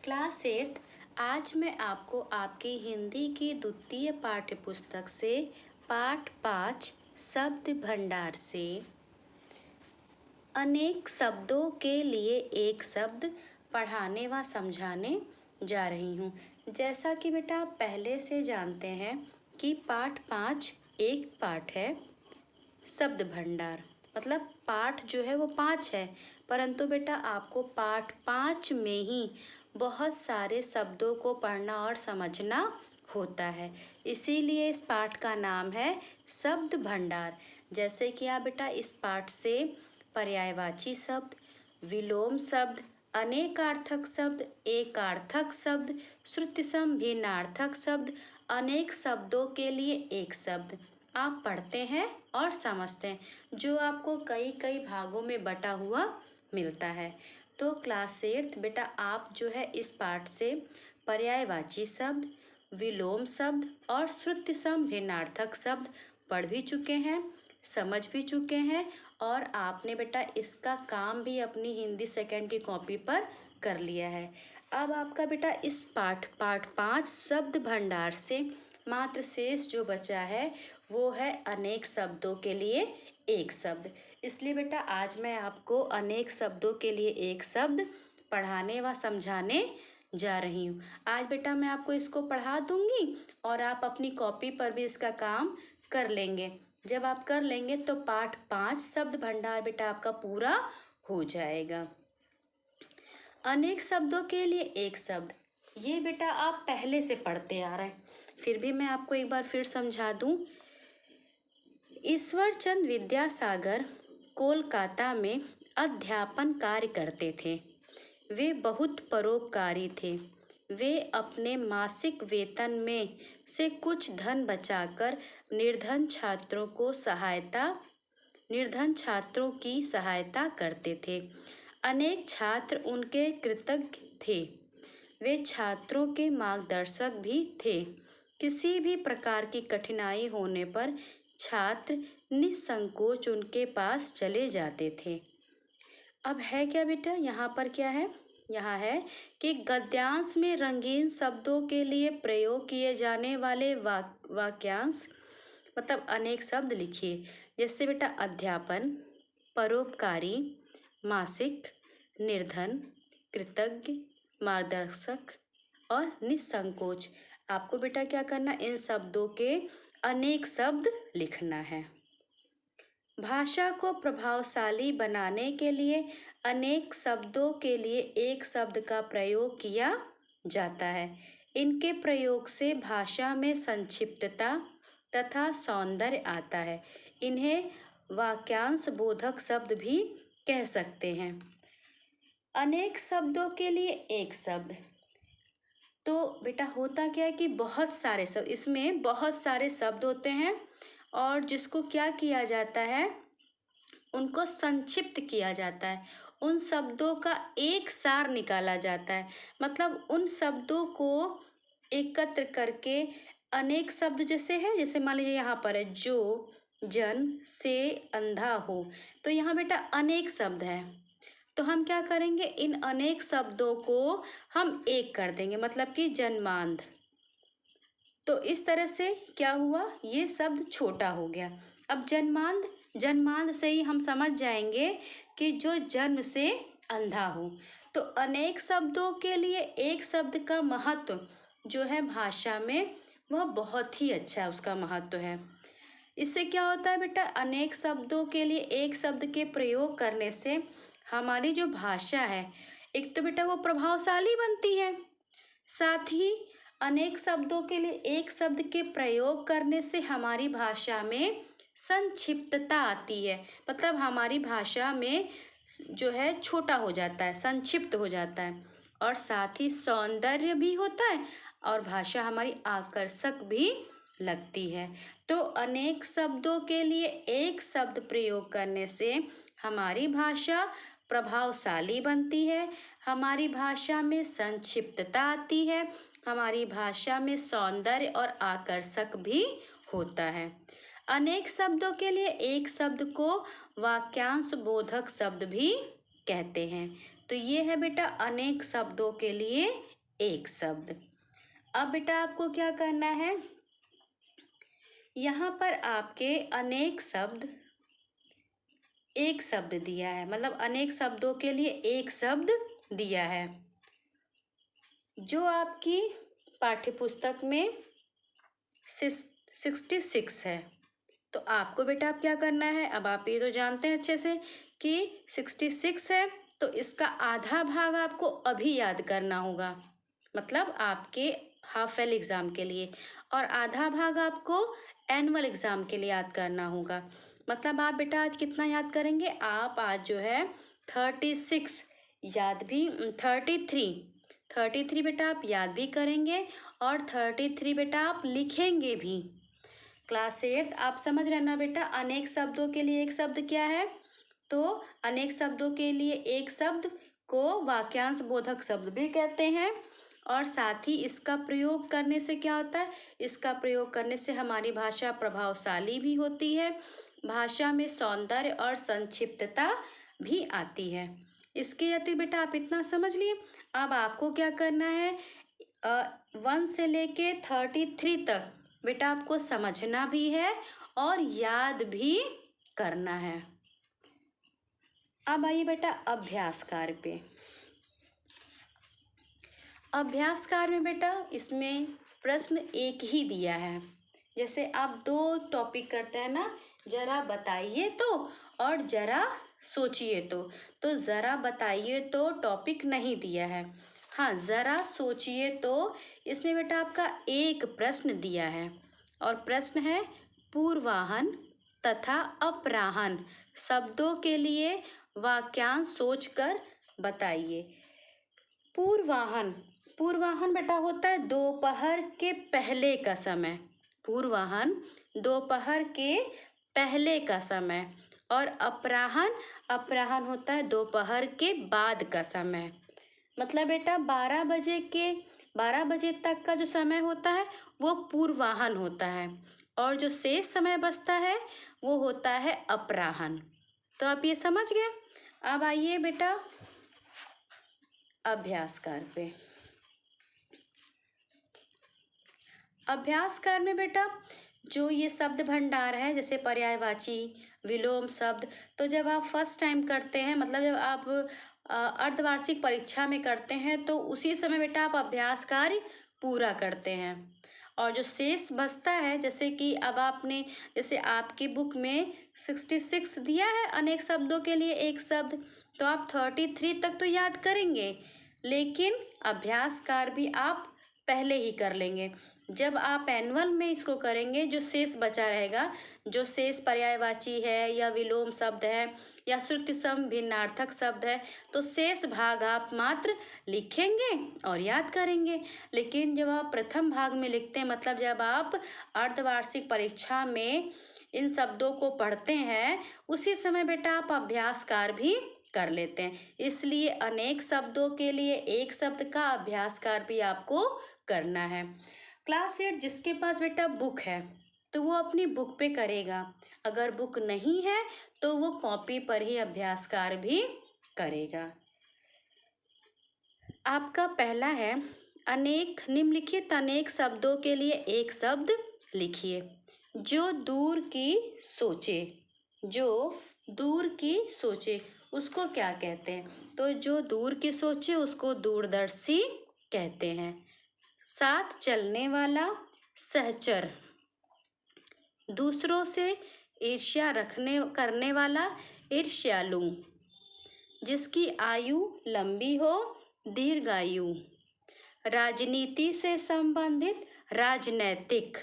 Class 8। आज मैं आपको आपकी हिंदी की द्वितीय पाठ्य पुस्तक से पाठ 5 शब्द भंडार से अनेक शब्दों के लिए एक शब्द पढ़ाने व समझाने जा रही हूँ। जैसा कि बेटा आप पहले से जानते हैं कि पाठ 5 एक पाठ है शब्द भंडार, मतलब पाठ जो है वो 5 है, परंतु बेटा आपको पाठ 5 में ही बहुत सारे शब्दों को पढ़ना और समझना होता है। इसीलिए इस पाठ का नाम है शब्द भंडार। जैसे कि आप बेटा इस पाठ से पर्यायवाची शब्द, विलोम शब्द, अनेकार्थक शब्द, एकार्थक शब्द, श्रुतिसम भिन्नार्थक शब्द, अनेक शब्दों के लिए एक शब्द आप पढ़ते हैं और समझते हैं, जो आपको कई कई भागों में बटा हुआ मिलता है। तो क्लास 8 बेटा आप जो है इस पाठ से पर्यायवाची शब्द, विलोम शब्द और श्रुतिसम भिन्नार्थक शब्द पढ़ भी चुके हैं, समझ भी चुके हैं और आपने बेटा इसका काम भी अपनी हिंदी सेकंड की कॉपी पर कर लिया है। अब आपका बेटा इस पाठ 5 शब्द भंडार से मात्र शेष जो बचा है वो है अनेक शब्दों के लिए एक शब्द। इसलिए बेटा आज मैं आपको अनेक शब्दों के लिए एक शब्द पढ़ाने व समझाने जा रही हूँ। आज बेटा मैं आपको इसको पढ़ा दूंगी और आप अपनी कॉपी पर भी इसका काम कर लेंगे। जब आप कर लेंगे तो पाठ 5 शब्द भंडार बेटा आपका पूरा हो जाएगा। अनेक शब्दों के लिए एक शब्द, ये बेटा आप पहले से पढ़ते आ रहे हैं, फिर भी मैं आपको एक बार फिर समझा दूं। ईश्वरचंद विद्यासागर कोलकाता में अध्यापन कार्य करते थे। वे बहुत परोपकारी थे। वे अपने मासिक वेतन में से कुछ धन बचाकर निर्धन छात्रों की सहायता करते थे। अनेक छात्र उनके कृतज्ञ थे। वे छात्रों के मार्गदर्शक भी थे। किसी भी प्रकार की कठिनाई होने पर छात्र निसंकोच उनके पास चले जाते थे। अब है क्या बेटा, यहाँ पर क्या है, यहाँ है कि गद्यांश में रंगीन शब्दों के लिए प्रयोग किए जाने वाले वाक्यांश मतलब अनेक शब्द लिखिए। जैसे बेटा अध्यापन, परोपकारी, मासिक, निर्धन, कृतज्ञ, मार्गदर्शक और निसंकोच। आपको बेटा क्या करना, इन शब्दों के अनेक शब्द लिखना है। भाषा को प्रभावशाली बनाने के लिए अनेक शब्दों के लिए एक शब्द का प्रयोग किया जाता है। इनके प्रयोग से भाषा में संक्षिप्तता तथा सौंदर्य आता है। इन्हें वाक्यांश बोधक शब्द भी कह सकते हैं। अनेक शब्दों के लिए एक शब्द, तो बेटा होता क्या है कि बहुत सारे शब्द, इसमें बहुत सारे शब्द होते हैं और जिसको क्या किया जाता है, उनको संक्षिप्त किया जाता है। उन शब्दों का एक सार निकाला जाता है, मतलब उन शब्दों को एकत्र करके अनेक शब्द जैसे है, जैसे मान लीजिए यहाँ पर है जो, जन, से, अंधा हो, तो यहाँ बेटा अनेक शब्द है, तो हम क्या करेंगे, इन अनेक शब्दों को हम एक कर देंगे, मतलब कि जन्मांध। तो इस तरह से क्या हुआ, ये शब्द छोटा हो गया। अब जन्मांध से ही हम समझ जाएंगे कि जो जन्म से अंधा हो। तो अनेक शब्दों के लिए एक शब्द का महत्व जो है भाषा में वह बहुत ही अच्छा है, उसका महत्व है। इससे क्या होता है बेटा, अनेक शब्दों के लिए एक शब्द के प्रयोग करने से हमारी जो भाषा है एक तो बेटा वो प्रभावशाली बनती है, साथ ही अनेक शब्दों के लिए एक शब्द के प्रयोग करने से हमारी भाषा में संक्षिप्तता आती है, मतलब हमारी भाषा में जो है छोटा हो जाता है, संक्षिप्त हो जाता है, और साथ ही सौंदर्य भी होता है और भाषा हमारी आकर्षक भी लगती है। तो अनेक शब्दों के लिए एक शब्द प्रयोग करने से हमारी भाषा प्रभावशाली बनती है, हमारी भाषा में संक्षिप्तता आती है, हमारी भाषा में सौंदर्य और आकर्षक भी होता है। अनेक शब्दों के लिए एक शब्द को वाक्यांश बोधक शब्द भी कहते हैं। तो ये है बेटा अनेक शब्दों के लिए एक शब्द। अब बेटा आपको क्या करना है, यहाँ पर आपके अनेक शब्द एक शब्द दिया है, मतलब अनेक शब्दों के लिए एक शब्द दिया है, जो आपकी पाठ्यपुस्तक में 66 है। तो आपको बेटा आप क्या करना है, अब आप ये तो जानते हैं अच्छे से कि 66 है, तो इसका आधा भाग आपको अभी याद करना होगा, मतलब आपके हाफ ईयरली एग्ज़ाम के लिए, और आधा भाग आपको एनुअल एग्ज़ाम के लिए याद करना होगा। मतलब आप बेटा आज कितना याद करेंगे, आप आज जो है 36 याद भी 33 बेटा आप याद भी करेंगे, और 33 बेटा आप लिखेंगे भी। क्लास 8 आप समझ रहे ना बेटा, अनेक शब्दों के लिए एक शब्द क्या है, तो अनेक शब्दों के लिए एक शब्द को वाक्यांश बोधक शब्द भी कहते हैं। और साथ ही इसका प्रयोग करने से क्या होता है, इसका प्रयोग करने से हमारी भाषा प्रभावशाली भी होती है, भाषा में सौंदर्य और संक्षिप्तता भी आती है। इसके अतिरिक्त बेटा आप इतना समझ लिए। अब आपको क्या करना है, 1 से लेके 33 तक बेटा आपको समझना भी है और याद भी करना है। अब आइए बेटा अभ्यास कार्य पे। अभ्यास कार्य में बेटा इसमें प्रश्न एक ही दिया है, जैसे आप 2 टॉपिक करते हैं ना, जरा बताइए तो और जरा सोचिए तो जरा बताइए तो टॉपिक नहीं दिया है, हाँ जरा सोचिए तो इसमें बेटा आपका एक प्रश्न दिया है, और प्रश्न है पूर्वाहन तथा अपराहन शब्दों के लिए वाक्यांश सोचकर बताइए। पूर्वाहन बेटा होता है दोपहर के पहले का समय, पूर्वाहन दोपहर के पहले का समय, और अपराहन होता है दोपहर के बाद का समय। मतलब बेटा 12 बजे तक का जो समय होता है वो पूर्वाहन होता है, और जो शेष समय बचता है वो होता है अपराहन। तो आप ये समझ गए। अब आइए बेटा अभ्यास कार्य पे। अभ्यास कार्य में बेटा जो ये शब्द भंडार है, जैसे पर्यायवाची, विलोम शब्द, तो जब आप फर्स्ट टाइम करते हैं, मतलब जब आप अर्धवार्षिक परीक्षा में करते हैं, तो उसी समय बेटा आप अभ्यास कार्य पूरा करते हैं। और जो शेष बचता है, जैसे कि अब आपने, जैसे आपकी बुक में 66 दिया है अनेक शब्दों के लिए एक शब्द, तो आप 33 तक तो याद करेंगे, लेकिन अभ्यास कार्य भी आप पहले ही कर लेंगे। जब आप एनुअल में इसको करेंगे, जो शेष बचा रहेगा, जो शेष पर्यायवाची है या विलोम शब्द है या श्रुति सम भिन्नार्थक शब्द है, तो शेष भाग आप मात्र लिखेंगे और याद करेंगे। लेकिन जब आप प्रथम भाग में लिखते हैं, मतलब जब आप अर्धवार्षिक परीक्षा में इन शब्दों को पढ़ते हैं, उसी समय बेटा आप अभ्यास कार्य भी कर लेते हैं। इसलिए अनेक शब्दों के लिए एक शब्द का अभ्यास कार्य भी आपको करना है। क्लास 8 जिसके पास बेटा बुक है तो वो अपनी बुक पे करेगा, अगर बुक नहीं है तो वो कॉपी पर ही अभ्यास कार्य भी करेगा। आपका पहला है निम्नलिखित अनेक शब्दों के लिए एक शब्द लिखिए। जो दूर की सोचे उसको क्या कहते हैं, तो जो दूर की सोचे उसको दूरदर्शी कहते हैं। साथ चलने वाला सहचर, दूसरों से ईर्ष्या करने वाला ईर्ष्यालु, जिसकी आयु लंबी हो दीर्घायु, राजनीति से संबंधित राजनैतिक,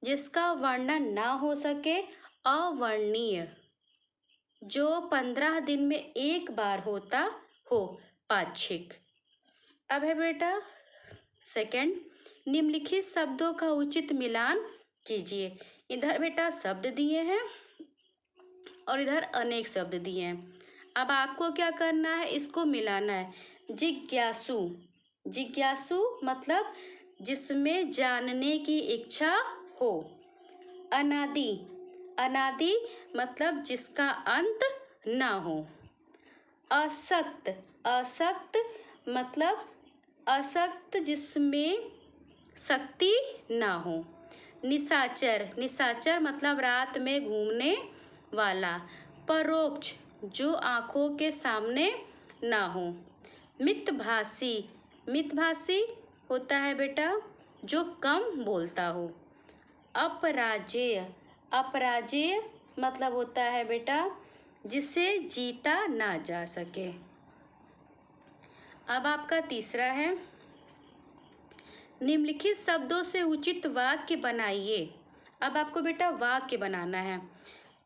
जिसका वर्णन ना हो सके अवर्णनीय, जो 15 दिन में एक बार होता हो पाक्षिक। अब है बेटा सेकंड, निम्नलिखित शब्दों का उचित मिलान कीजिए। इधर बेटा शब्द दिए हैं और इधर अनेक शब्द दिए हैं। अब आपको क्या करना है, इसको मिलाना है। जिज्ञासु मतलब जिसमें जानने की इच्छा हो। अनादि मतलब जिसका अंत ना हो। असक्त मतलब असक्त जिसमें शक्ति ना हो। निशाचर, निशाचर मतलब रात में घूमने वाला। परोक्ष, जो आँखों के सामने ना हो। मितभाषी, मितभाषी होता है बेटा जो कम बोलता हो। अपराजेय, अपराजेय मतलब होता है बेटा जिसे जीता ना जा सके। अब आपका तीसरा है, निम्नलिखित शब्दों से उचित वाक्य बनाइए। अब आपको बेटा वाक्य बनाना है।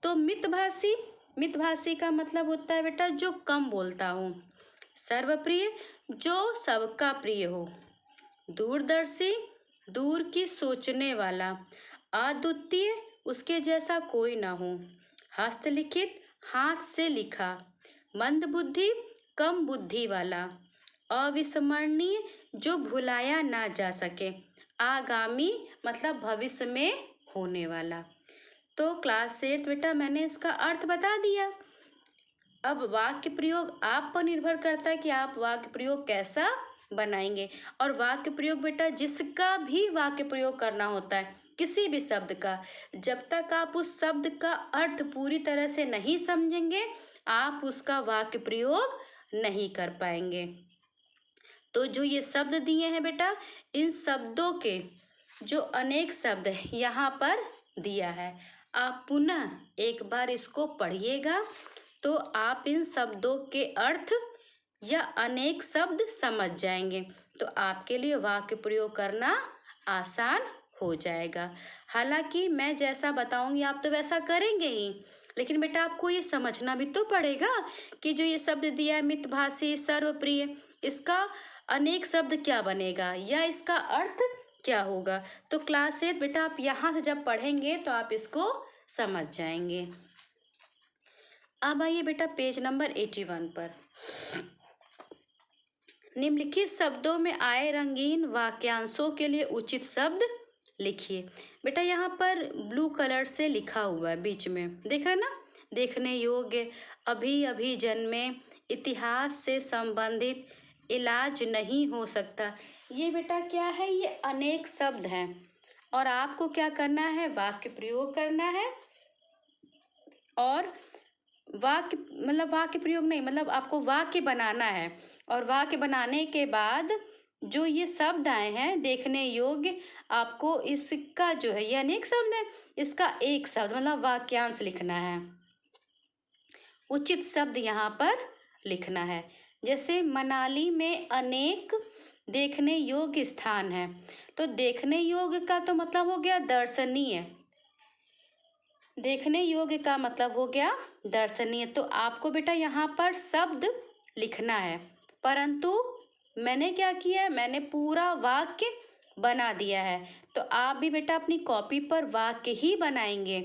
तो मितभाषी, मितभाषी का मतलब होता है बेटा जो कम बोलता हो। सर्वप्रिय, जो सबका प्रिय हो। दूरदर्शी, दूर की सोचने वाला। अद्वितीय, उसके जैसा कोई ना हो। हस्तलिखित, हाथ से लिखा। मंदबुद्धि, कम बुद्धि वाला। अविस्मरणीय, जो भुलाया ना जा सके। आगामी मतलब भविष्य में होने वाला। तो क्लास 8 बेटा मैंने इसका अर्थ बता दिया। अब वाक्य प्रयोग आप पर निर्भर करता है कि आप वाक्य प्रयोग कैसा बनाएंगे। और वाक्य प्रयोग बेटा जिसका भी वाक्य प्रयोग करना होता है, किसी भी शब्द का, जब तक आप उस शब्द का अर्थ पूरी तरह से नहीं समझेंगे आप उसका वाक्य प्रयोग नहीं कर पाएंगे। तो जो ये शब्द दिए हैं बेटा, इन शब्दों के जो अनेक शब्द यहाँ पर दिया है, आप पुनः एक बार इसको पढ़िएगा तो आप इन शब्दों के अर्थ या अनेक शब्द समझ जाएंगे। तो आपके लिए वाक्य प्रयोग करना आसान हो जाएगा। हालांकि मैं जैसा बताऊंगी आप तो वैसा करेंगे ही, लेकिन बेटा आपको ये समझना भी तो पड़ेगा कि जो ये शब्द दिया है मितभाषी, सर्वप्रिय, इसका अनेक शब्द क्या बनेगा या इसका अर्थ क्या होगा। तो क्लास 8 बेटा आप यहाँ से जब पढ़ेंगे तो आप इसको समझ जाएंगे। अब आइए बेटा पेज नंबर 81 पर। निम्नलिखित शब्दों में आए रंगीन वाक्यांशों के लिए उचित शब्द लिखिए। बेटा यहाँ पर ब्लू कलर से लिखा हुआ है बीच में, देख रहे हैं ना। देखने योग्य, अभी अभी जन्मे, इतिहास से संबंधित, इलाज नहीं हो सकता। ये बेटा क्या है, ये अनेक शब्द हैं और आपको क्या करना है, वाक्य प्रयोग करना है। और वाक्य मतलब वाक्य प्रयोग नहीं, मतलब आपको वाक्य बनाना है। और वाक्य बनाने के बाद जो ये शब्द आए हैं देखने योग्य, आपको इसका जो है ये अनेक शब्द है, इसका एक शब्द मतलब वाक्यांश लिखना है। उचित शब्द यहाँ पर लिखना है। जैसे मनाली में अनेक देखने योग्य स्थान है, तो देखने योग्य का तो मतलब हो गया दर्शनीय, देखने योग्य का मतलब हो गया दर्शनीय। तो आपको बेटा यहाँ पर शब्द लिखना है, परंतु मैंने क्या किया है, मैंने पूरा वाक्य बना दिया है। तो आप भी बेटा अपनी कॉपी पर वाक्य ही बनाएंगे।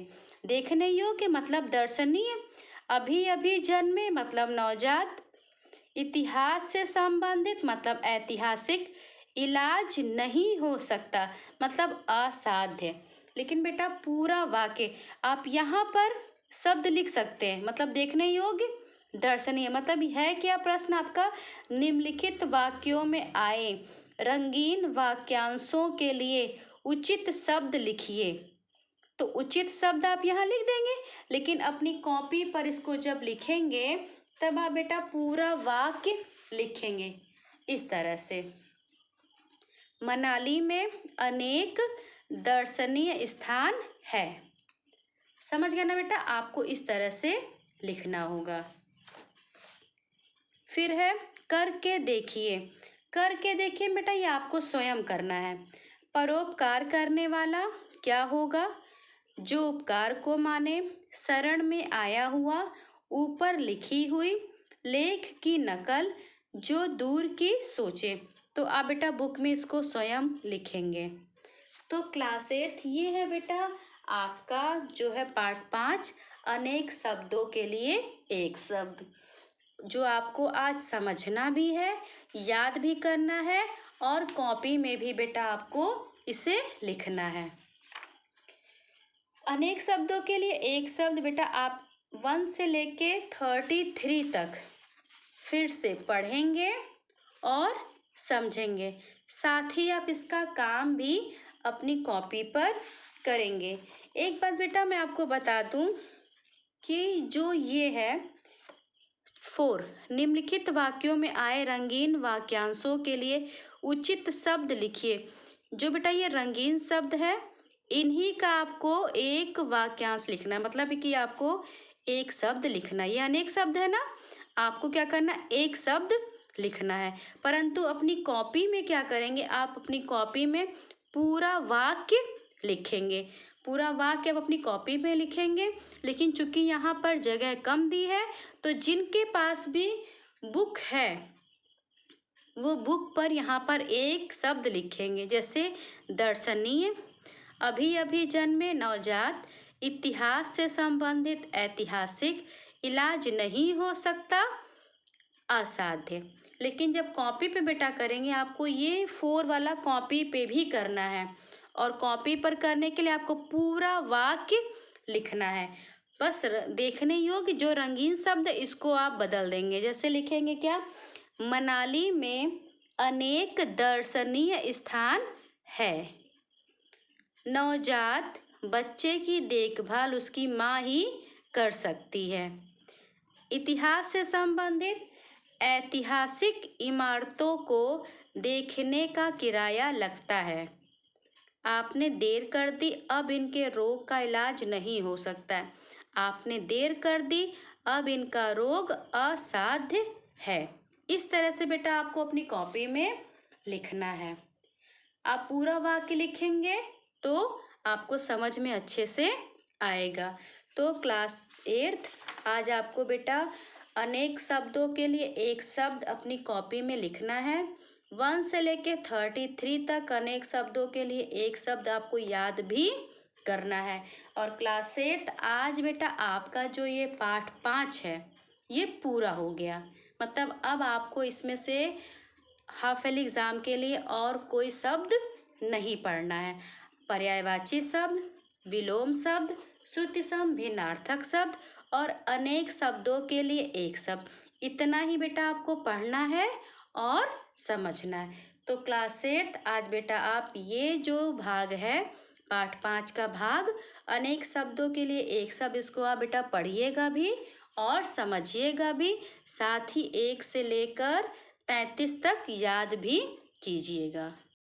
देखने योग्य मतलब दर्शनीय, अभी अभी जन्मे मतलब नवजात, इतिहास से संबंधित मतलब ऐतिहासिक, इलाज नहीं हो सकता मतलब असाध्य। लेकिन बेटा पूरा वाक्य आप यहाँ पर शब्द लिख सकते हैं, मतलब देखने योग्य, दर्शनीय, मतलब है क्या प्रश्न आपका, निम्नलिखित वाक्यों में आए रंगीन वाक्यांशों के लिए उचित शब्द लिखिए। तो उचित शब्द आप यहाँ लिख देंगे, लेकिन अपनी कॉपी पर इसको जब लिखेंगे तब आप बेटा पूरा वाक्य लिखेंगे इस तरह से। मनाली में अनेक दर्शनीय स्थान है। समझ गया ना बेटा, आपको इस तरह से लिखना होगा। फिर है करके देखिए। करके देखिए बेटा, ये आपको स्वयं करना है। परोपकार करने वाला क्या होगा, जो उपकार को माने, शरण में आया हुआ, ऊपर लिखी हुई, लेख की नकल, जो दूर की सोचे। तो आप बेटा बुक में इसको स्वयं लिखेंगे। तो क्लास 8 ये है बेटा आपका जो है पार्ट 5 अनेक शब्दों के लिए एक शब्द, जो आपको आज समझना भी है, याद भी करना है और कॉपी में भी बेटा आपको इसे लिखना है। अनेक शब्दों के लिए एक शब्द बेटा आप 1 से लेके 33 तक फिर से पढ़ेंगे और समझेंगे। साथ ही आप इसका काम भी अपनी कॉपी पर करेंगे। एक बात बेटा मैं आपको बता दूं कि जो ये है 4 निम्नलिखित वाक्यों में आए रंगीन वाक्यांशों के लिए उचित शब्द लिखिए। जो बेटा ये रंगीन शब्द है इन्हीं का आपको एक वाक्यांश लिखना है, मतलब कि आपको एक शब्द लिखना है। ये अनेक शब्द है ना, आपको क्या करना है, एक शब्द लिखना है। परंतु अपनी कॉपी में क्या करेंगे, आप अपनी कॉपी में पूरा वाक्य लिखेंगे। पूरा वाक्य आप अपनी कॉपी में लिखेंगे, लेकिन चूंकि यहाँ पर जगह कम दी है तो जिनके पास भी बुक है वो बुक पर यहाँ पर एक शब्द लिखेंगे। जैसे दर्शनीय, अभी अभी जन्मे नवजात, इतिहास से संबंधित ऐतिहासिक, इलाज नहीं हो सकता, असाध्य। लेकिन जब कॉपी पे बेटा करेंगे आपको ये 4 वाला कॉपी पे भी करना है, और कॉपी पर करने के लिए आपको पूरा वाक्य लिखना है। बस देखने योग्य जो रंगीन शब्द है इसको आप बदल देंगे। जैसे लिखेंगे क्या, मनाली में अनेक दर्शनीय स्थान है। नवजात बच्चे की देखभाल उसकी माँ ही कर सकती है। इतिहास से संबंधित ऐतिहासिक इमारतों को देखने का किराया लगता है। आपने देर कर दी, अब इनके रोग का इलाज नहीं हो सकता है। आपने देर कर दी, अब इनका रोग असाध्य है। इस तरह से बेटा आपको अपनी कॉपी में लिखना है। आप पूरा वाक्य लिखेंगे तो आपको समझ में अच्छे से आएगा। तो क्लास 8 आज आपको बेटा अनेक शब्दों के लिए एक शब्द अपनी कॉपी में लिखना है। 1 से लेके 33 तक अनेक शब्दों के लिए एक शब्द आपको याद भी करना है। और क्लास 8 आज बेटा आपका जो ये पाठ 5 है ये पूरा हो गया। मतलब अब आपको इसमें से हाफ ईयरली एग्ज़ाम के लिए और कोई शब्द नहीं पढ़ना है। पर्यायवाची शब्द, विलोम शब्द, श्रुति सम भिन्नार्थक शब्द और अनेक शब्दों के लिए एक शब्द, इतना ही बेटा आपको पढ़ना है और समझना है। तो क्लास 8 आज बेटा आप ये जो भाग है पाठ 5 का भाग अनेक शब्दों के लिए एक शब्द, इसको आप बेटा पढ़िएगा भी और समझिएगा भी, साथ ही 1 से लेकर 33 तक याद भी कीजिएगा।